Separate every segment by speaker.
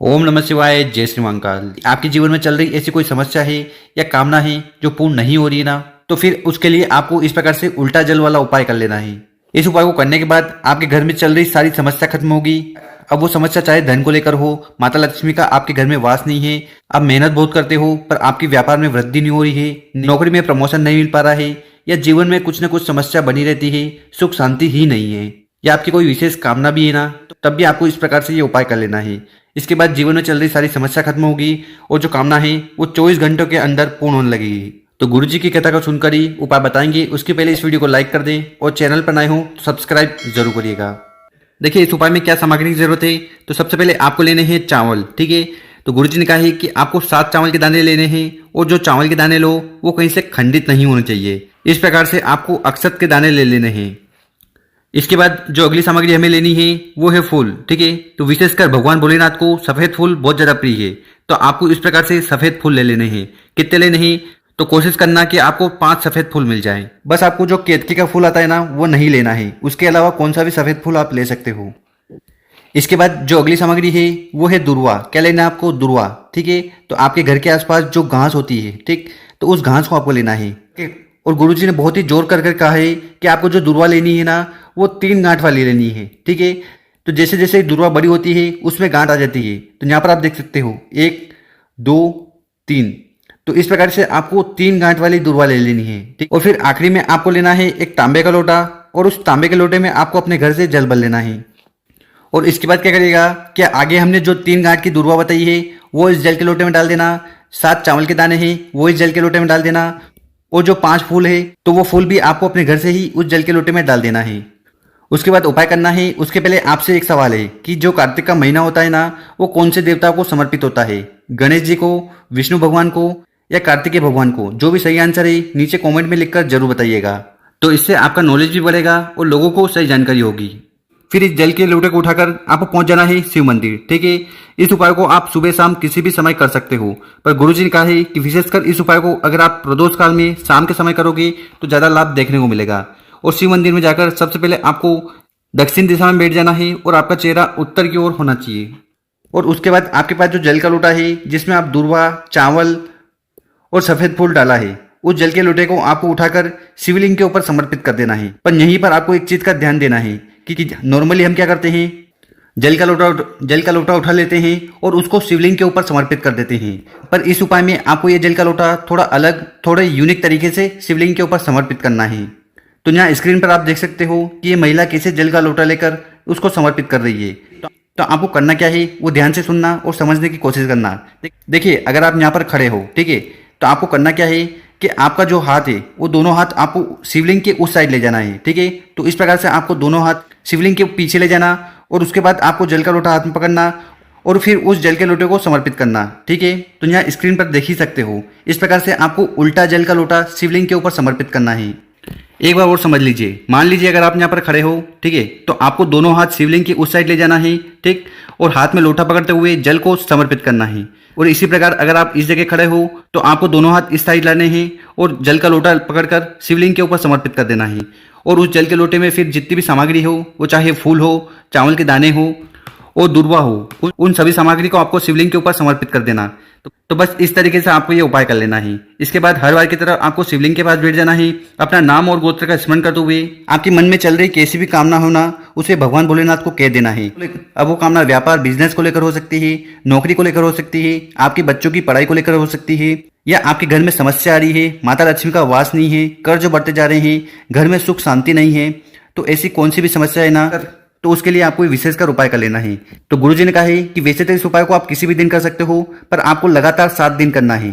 Speaker 1: ओम नमः शिवाय। जय श्री महाकाल। आपके जीवन में चल रही ऐसी कोई समस्या है या कामना है जो पूर्ण नहीं हो रही है ना, तो फिर उसके लिए आपको इस प्रकार से उल्टा जल वाला उपाय कर लेना है। इस उपाय को करने के बाद आपके घर में चल रही सारी समस्या खत्म होगी। अब वो समस्या चाहे धन को लेकर हो, माता लक्ष्मी का आपके घर में वास नहीं है, आप मेहनत बहुत करते हो पर आपकी व्यापार में वृद्धि नहीं हो रही है, नौकरी में प्रमोशन नहीं मिल पा रहा है, या जीवन में कुछ न कुछ समस्या बनी रहती है, सुख शांति ही नहीं है, या आपकी कोई विशेष कामना भी है ना, तो तब भी आपको इस प्रकार से ये उपाय कर लेना है। इसके बाद जीवन में चल रही सारी समस्या खत्म होगी और जो कामना है वो 24 घंटों के अंदर पूर्ण होने लगेगी। तो गुरुजी की कथा को सुनकर ही उपाय बताएंगे। उसके पहले इस वीडियो को लाइक कर दें और चैनल पर नए हो तो सब्सक्राइब जरूर करिएगा। देखिए इस उपाय में क्या सामग्री की जरूरत है। तो सबसे पहले आपको लेने हैं चावल, ठीक है। तो गुरुजी ने कहा है कि आपको 7 चावल के दाने लेने हैं और जो चावल के दाने लो वो कहीं से खंडित नहीं होने चाहिए। इस प्रकार से आपको अक्षत के दाने ले लेने हैं। इसके बाद जो अगली सामग्री हमें लेनी है वो है फूल, ठीक है। तो विशेषकर भगवान भोलेनाथ को सफेद फूल बहुत ज्यादा प्रिय है, तो आपको इस प्रकार से सफेद फूल ले लेने हैं। कितने लेने हैं तो कोशिश करना कि आपको 5 सफेद फूल मिल जाए। बस आपको जो केतकी का फूल आता है ना वो नहीं लेना है, उसके अलावा कौन सा भी सफेद फूल आप ले सकते हो। इसके बाद जो अगली सामग्री है वो है दुर्वा। क्या लेना है आपको? दुर्वा, ठीक है। तो आपके घर के आसपास जो घास होती है, ठीक, तो उस घास को आपको लेना है। और गुरुजी ने बहुत ही जोर कर कहा है कि आपको जो दुर्वा लेनी है ना वो 3 गांठ वाली लेनी है, ठीक है। तो जैसे जैसे दुर्वा बड़ी होती है उसमें गांठ आ जाती है। तो यहाँ पर आप देख सकते हो 1 2 3। तो इस प्रकार से आपको 3 गांठ वाली दुर्वा ले लेनी है, ठीक। और फिर आखिरी में आपको लेना है एक तांबे का लोटा और उस तांबे के लोटे में आपको अपने घर से जल भर लेना है। और इसके बाद क्या करिएगा कि आगे हमने जो 3 गांठ की दुर्वा बताई है वो इस जल के लोटे में डाल देना। 7 चावल के दाने हैं वो इस जल के लोटे में डाल देना। और जो 5 फूल है तो वो फूल भी आपको अपने घर से ही उस जल के लोटे में डाल देना है। उसके बाद उपाय करना है। उसके पहले आपसे एक सवाल है कि जो कार्तिक का महीना होता है ना वो कौन से देवता को समर्पित होता है? गणेश जी को, विष्णु भगवान को या कार्तिकेय भगवान को? जो भी सही आंसर है नीचे कॉमेंट में लिखकर जरूर बताइएगा। तो इससे आपका नॉलेज भी बढ़ेगा और लोगों को सही जानकारी होगी। फिर इस जल के लोटे को उठाकर आपको पहुंच जाना है शिव मंदिर, ठीक है। इस उपाय को आप सुबह शाम किसी भी समय कर सकते हो, पर गुरुजी ने कहा है कि विशेषकर इस उपाय को अगर आप प्रदोष काल में शाम के समय करोगे तो ज्यादा लाभ देखने को मिलेगा। और शिव मंदिर में जाकर सबसे पहले आपको दक्षिण दिशा में बैठ जाना है और आपका चेहरा उत्तर की ओर होना चाहिए। और उसके बाद आपके पास जो जल का लोटा है जिसमें आप दुर्वा, चावल और सफेद फूल डाला है, उस जल के लोटे को आपको उठाकर शिवलिंग के ऊपर समर्पित कर देना है। पर यहीं पर आपको एक चीज का ध्यान देना है कि नॉर्मली हम क्या करते हैं, जल का लोटा उठा लेते हैं और उसको शिवलिंग के ऊपर समर्पित कर देते हैं। पर इस उपाय में आपको ये जल का लोटा थोड़ा अलग, थोड़े यूनिक तरीके से शिवलिंग के ऊपर समर्पित करना है। तो यहाँ स्क्रीन पर आप देख सकते हो कि ये महिला कैसे जल का लोटा लेकर उसको समर्पित कर रही है। तो आपको करना क्या है वो ध्यान से सुनना और समझने की कोशिश करना। देखिए अगर आप यहाँ पर खड़े हो, ठीक है, तो आपको करना क्या है कि आपका जो हाथ है वो दोनों हाथ आपको शिवलिंग के उस साइड ले जाना है, ठीक है। तो इस प्रकार से आपको दोनों हाथ शिवलिंग के पीछे ले जाना और उसके बाद आपको जल का लोटा हाथ में पकड़ना और फिर उस जल के लोटे को समर्पित करना, ठीक है। तो यहाँ स्क्रीन पर देख ही सकते हो इस प्रकार से आपको उल्टा जल का लोटा शिवलिंग के ऊपर समर्पित करना है। एक बार और समझ लीजिए। मान लीजिए अगर आप यहाँ पर खड़े हो, ठीक है, तो आपको दोनों हाथ शिवलिंग की उस साइड ले जाना है, ठीक, और हाथ में लोटा पकड़ते हुए जल को समर्पित करना है। और इसी प्रकार अगर आप इस जगह खड़े हो तो आपको दोनों हाथ इस साइड लाने हैं और जल का लोटा पकड़कर शिवलिंग के ऊपर समर्पित कर देना है। और उस जल के लोटे में फिर जितनी भी सामग्री हो, वो चाहे फूल हो, चावल के दाने हो और दुर्वा हो, उन सभी सामग्री को आपको शिवलिंग के ऊपर समर्पित कर देना। तो बस इस तरीके से आपको ये उपाय कर लेना है। इसके बाद हर बार की तरह आपको शिवलिंग के पास बैठ जाना है, अपना नाम और गोत्र का स्मरण करते हुए आपके मन में चल रही कैसी भी कामना हो ना उसे भगवान भोलेनाथ को कह देना है। अब वो कामना व्यापार, बिजनेस को लेकर हो सकती है, नौकरी को लेकर हो सकती है, आपके बच्चों की पढ़ाई को लेकर हो सकती है, या आपके घर में समस्या आ रही है, माता लक्ष्मी का वास नहीं है, कर्ज बढ़ते जा रहे हैं, घर में सुख शांति नहीं है, तो ऐसी कौन सी भी समस्या है ना, तो उसके लिए आपको विशेषकर उपाय कर लेना है। तो गुरुजी ने कहा है कि वैसे तो इस उपाय को आप किसी भी दिन कर सकते हो, पर आपको लगातार 7 दिन करना है।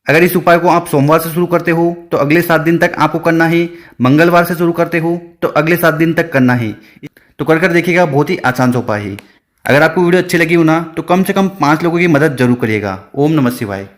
Speaker 1: अगर इस उपाय को आप सोमवार से शुरू करते हो तो अगले 7 दिन तक आपको करना है, मंगलवार से शुरू करते हो तो अगले 7 दिन तक करना है। तो कर देखिएगा, बहुत ही आसान सा उपाय है। अगर आपको वीडियो अच्छी लगी हो ना तो कम से कम 5 लोगों की मदद जरूर करिएगा। ओम नमः शिवाय।